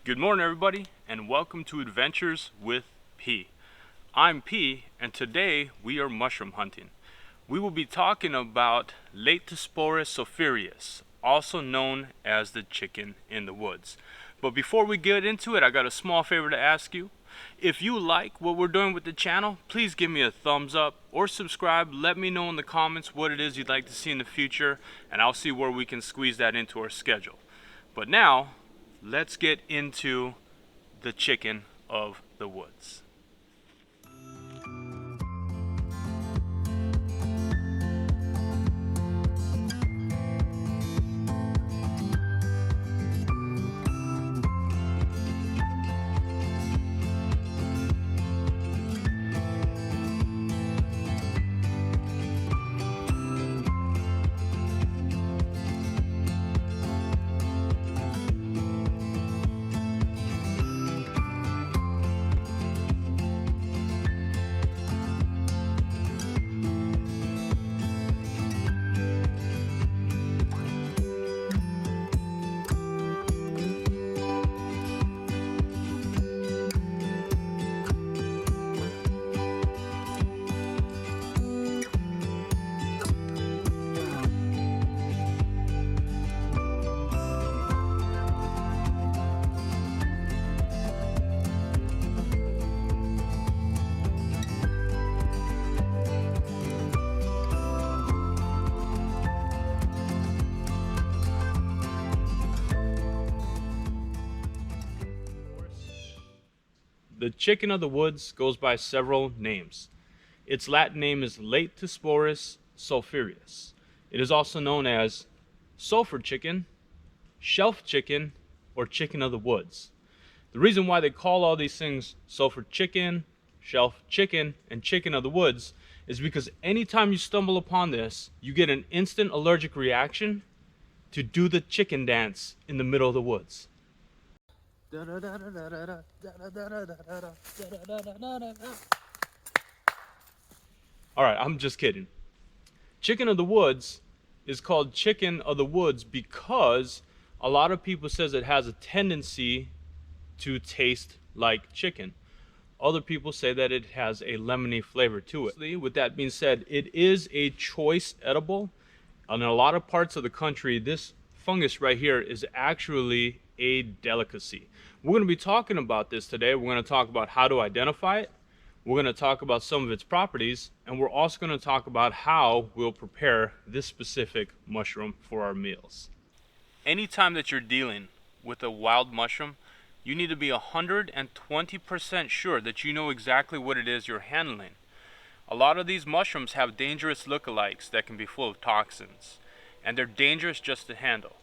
Good morning, everybody, and welcome to Adventures with P. I'm P, and today we are mushroom hunting. We will be talking about Laetiporus sulphureus, also known as the chicken in the woods. But before we get into it, I got a small favor to ask you. If you like what we're doing with the channel, please give me a thumbs up or subscribe. Let me know in the comments what it is you'd like to see in the future, and I'll see where we can squeeze that into our schedule. But now, let's get into the chicken of the woods. The chicken of the woods goes by several names. Its Latin name is Laetiporus sulphureus. It is also known as sulfur chicken, shelf chicken, or chicken of the woods. The reason why they call all these things sulfur chicken, shelf chicken, and chicken of the woods is because anytime you stumble upon this, you get an instant allergic reaction to do the chicken dance in the middle of the woods. Alright, I'm just kidding. Chicken of the woods is called chicken of the woods because a lot of people says it has a tendency to taste like chicken. Other people say that it has a lemony flavor to it. With that being said, it is a choice edible. In a lot of parts of the country, this fungus right here is actually a delicacy. We're going to be talking about this today. We're going to talk about how to identify it. We're going to talk about some of its properties, and we're also going to talk about how we'll prepare this specific mushroom for our meals. Anytime that you're dealing with a wild mushroom, you need to be 120% sure that you know exactly what it is you're handling. A lot of these mushrooms have dangerous lookalikes that can be full of toxins, and they're dangerous just to handle.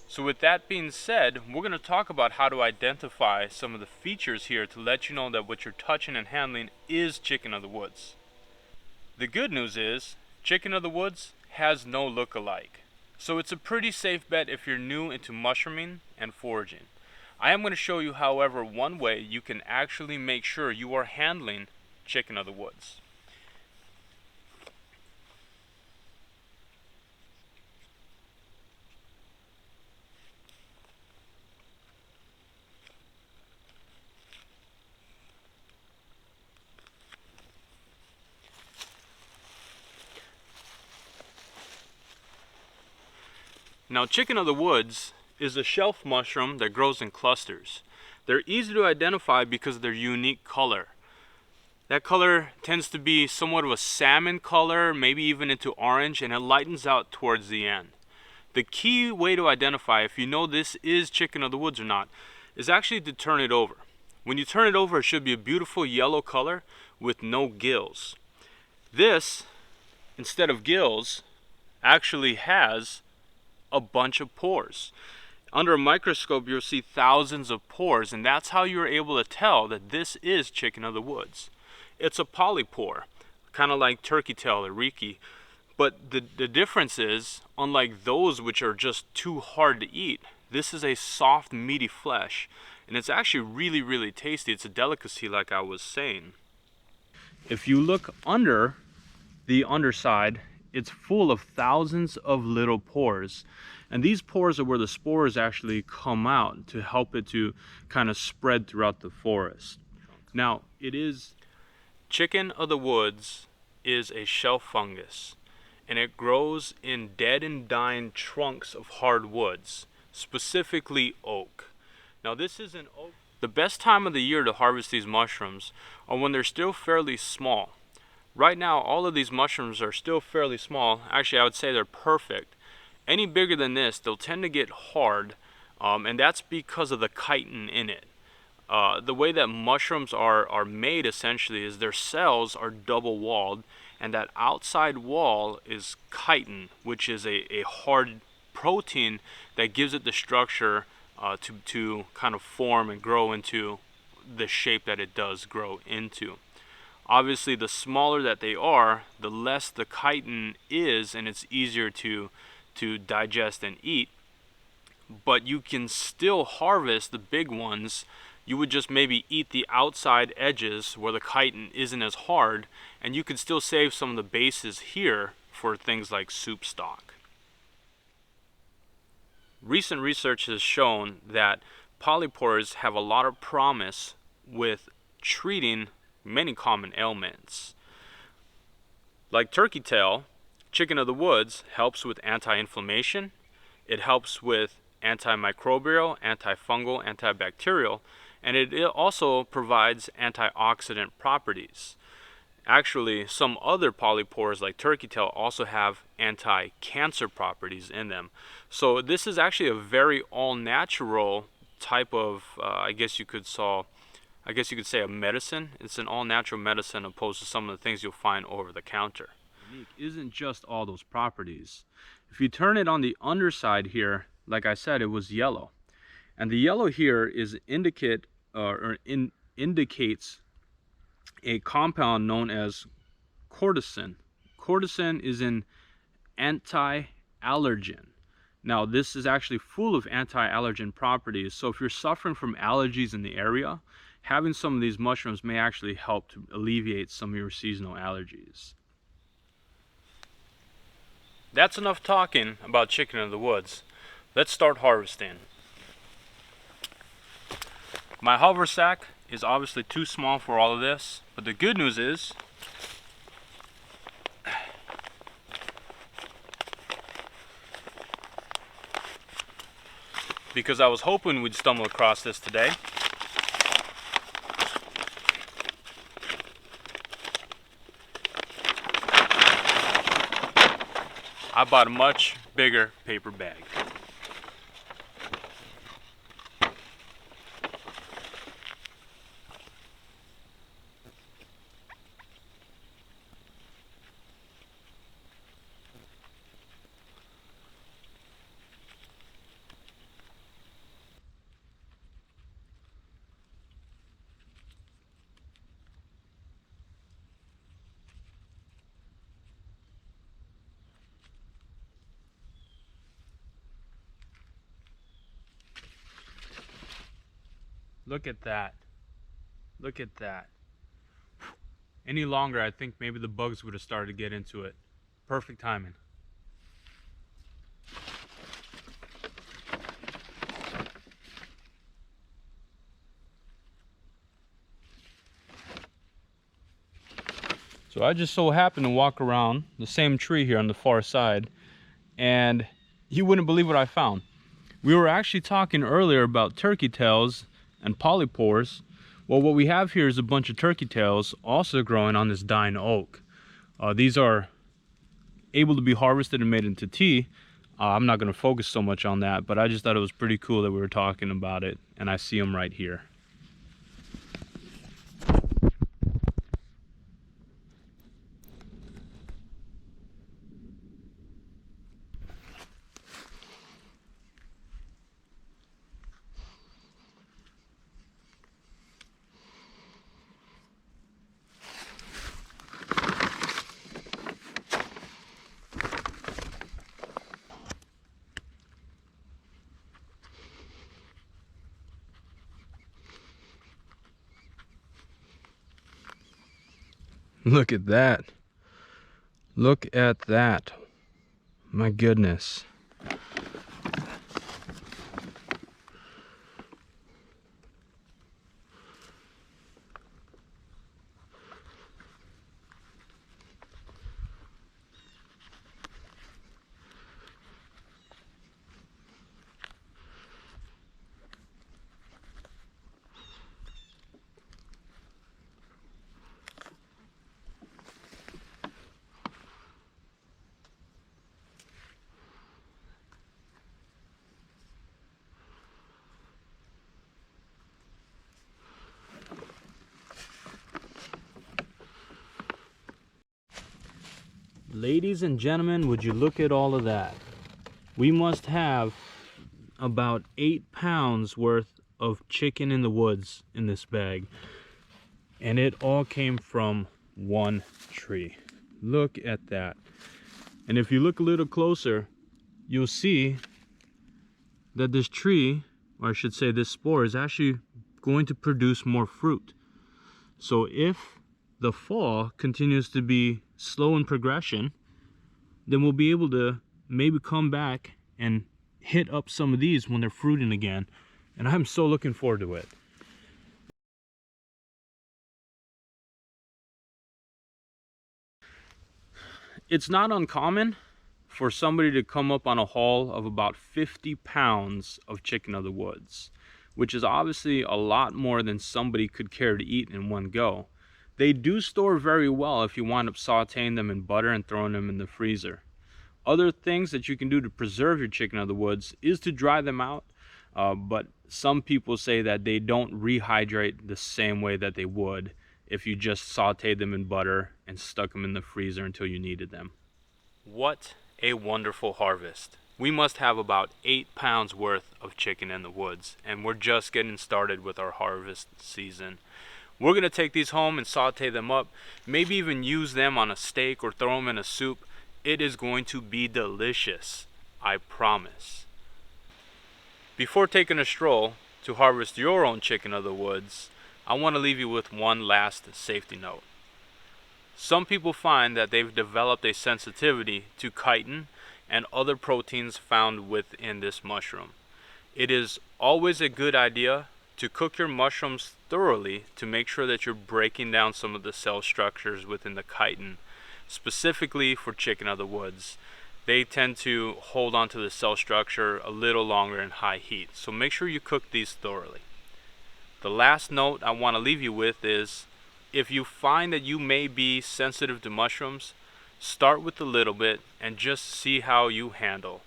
So with that being said, we're going to talk about how to identify some of the features here to let you know that what you're touching and handling is chicken of the woods. The good news is, chicken of the woods has no look-alike. So it's a pretty safe bet if you're new into mushrooming and foraging. I am going to show you, however, one way you can actually make sure you are handling chicken of the woods. Now, chicken of the woods is a shelf mushroom that grows in clusters. They're easy to identify because of their unique color. That color tends to be somewhat of a salmon color, maybe even into orange, and it lightens out towards the end. The key way to identify if you know this is chicken of the woods or not is actually to turn it over. When you turn it over, it should be a beautiful yellow color with no gills. This, instead of gills, actually has a bunch of pores. Under a microscope, you'll see thousands of pores, and that's how you're able to tell that this is chicken of the woods. It's a polypore, kind of like turkey tail or riki, but the difference is, unlike those which are just too hard to eat, this is a soft, meaty flesh, and it's actually really tasty. It's a delicacy, like I was saying. If you look under the underside, it's full of thousands of little pores. And these pores are where the spores actually come out to help it to kind of spread throughout the forest. Now, chicken of the woods is a shelf fungus, and it grows in dead and dying trunks of hardwoods, specifically oak. Now, this is an oak. The best time of the year to harvest these mushrooms are when they're still fairly small. Right now, all of these mushrooms are still fairly small. Actually, I would say they're perfect. Any bigger than this, they'll tend to get hard, and that's because of the chitin in it. The way that mushrooms are made essentially is their cells are double walled, and that outside wall is chitin, which is a hard protein that gives it the structure to kind of form and grow into the shape that it does grow into. Obviously, the smaller that they are, the less the chitin is, and it's easier to digest and eat. But you can still harvest the big ones. You would just maybe eat the outside edges where the chitin isn't as hard, and you could still save some of the bases here for things like soup stock. Recent research has shown that polypores have a lot of promise with treating many common ailments. Like turkey tail, chicken of the woods helps with anti-inflammation. It helps with antimicrobial, antifungal, antibacterial, and it also provides antioxidant properties. Actually, some other polypores like turkey tail also have anti-cancer properties in them. So this is actually a very all-natural type of, I guess you could say a medicine. It's an all-natural medicine opposed to some of the things you'll find over the counter. Unique isn't just all those properties. If you turn it on the underside here, like I said, it was yellow. And the yellow here is indicates a compound known as cortisone. Cortisone is an anti-allergen. Now, this is actually full of anti-allergen properties. So if you're suffering from allergies in the area, having some of these mushrooms may actually help to alleviate some of your seasonal allergies. That's enough talking about chicken of the woods. Let's start harvesting. My haversack is obviously too small for all of this, but the good news is because I was hoping we'd stumble across this today, I bought a much bigger paper bag. Look at that. Look at that. Any longer, I think maybe the bugs would have started to get into it. Perfect timing. So I just so happened to walk around the same tree here on the far side, and you wouldn't believe what I found. We were actually talking earlier about turkey tails and polypores. Well, what we have here is a bunch of turkey tails also growing on this dying oak. These are able to be harvested and made into tea. I'm not going to focus so much on that, but I just thought it was pretty cool that we were talking about it, and I see them right here. Look at that. Look at that. My goodness. Ladies and gentlemen, would you look at all of that? We must have about 8 pounds worth of chicken in the woods in this bag. And it all came from one tree. Look at that. And if you look a little closer, you'll see that this tree, or I should say this spore, is actually going to produce more fruit. So if the fall continues to be slow in progression, then we'll be able to maybe come back and hit up some of these when they're fruiting again. And I'm so looking forward to it. It's not uncommon for somebody to come up on a haul of about 50 pounds of chicken of the woods, which is obviously a lot more than somebody could care to eat in one go. They do store very well if you wind up sauteing them in butter and throwing them in the freezer. Other things that you can do to preserve your chicken of the woods is to dry them out, but some people say that they don't rehydrate the same way that they would if you just sauteed them in butter and stuck them in the freezer until you needed them. What a wonderful harvest. We must have about 8 pounds worth of chicken in the woods, and we're just getting started with our harvest season. We're going to take these home and saute them up, maybe even use them on a steak or throw them in a soup. It is going to be delicious, I promise. Before taking a stroll to harvest your own chicken of the woods, I want to leave you with one last safety note. Some people find that they've developed a sensitivity to chitin and other proteins found within this mushroom. It is always a good idea to cook your mushrooms thoroughly to make sure that you're breaking down some of the cell structures within the chitin. Specifically for chicken of the woods, they tend to hold on to the cell structure a little longer in high heat, so make sure you cook these thoroughly. The last note I want to leave you with is, if you find that you may be sensitive to mushrooms, start with a little bit and just see how you handle.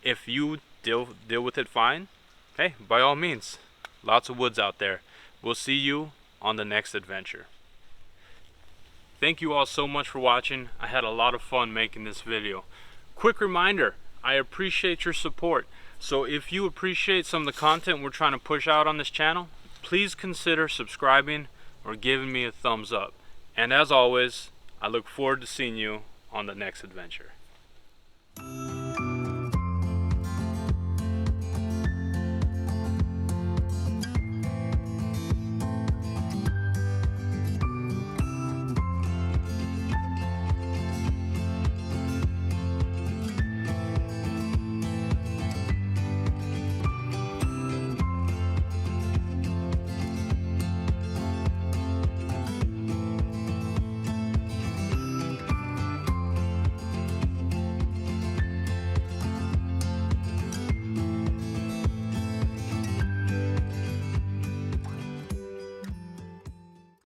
If you deal with it fine, hey, by all means, lots of woods out there. We'll see you on the next adventure. Thank you all so much for watching. I had a lot of fun making this video. Quick reminder, I appreciate your support. So if you appreciate some of the content we're trying to push out on this channel, please consider subscribing or giving me a thumbs up. And as always, I look forward to seeing you on the next adventure.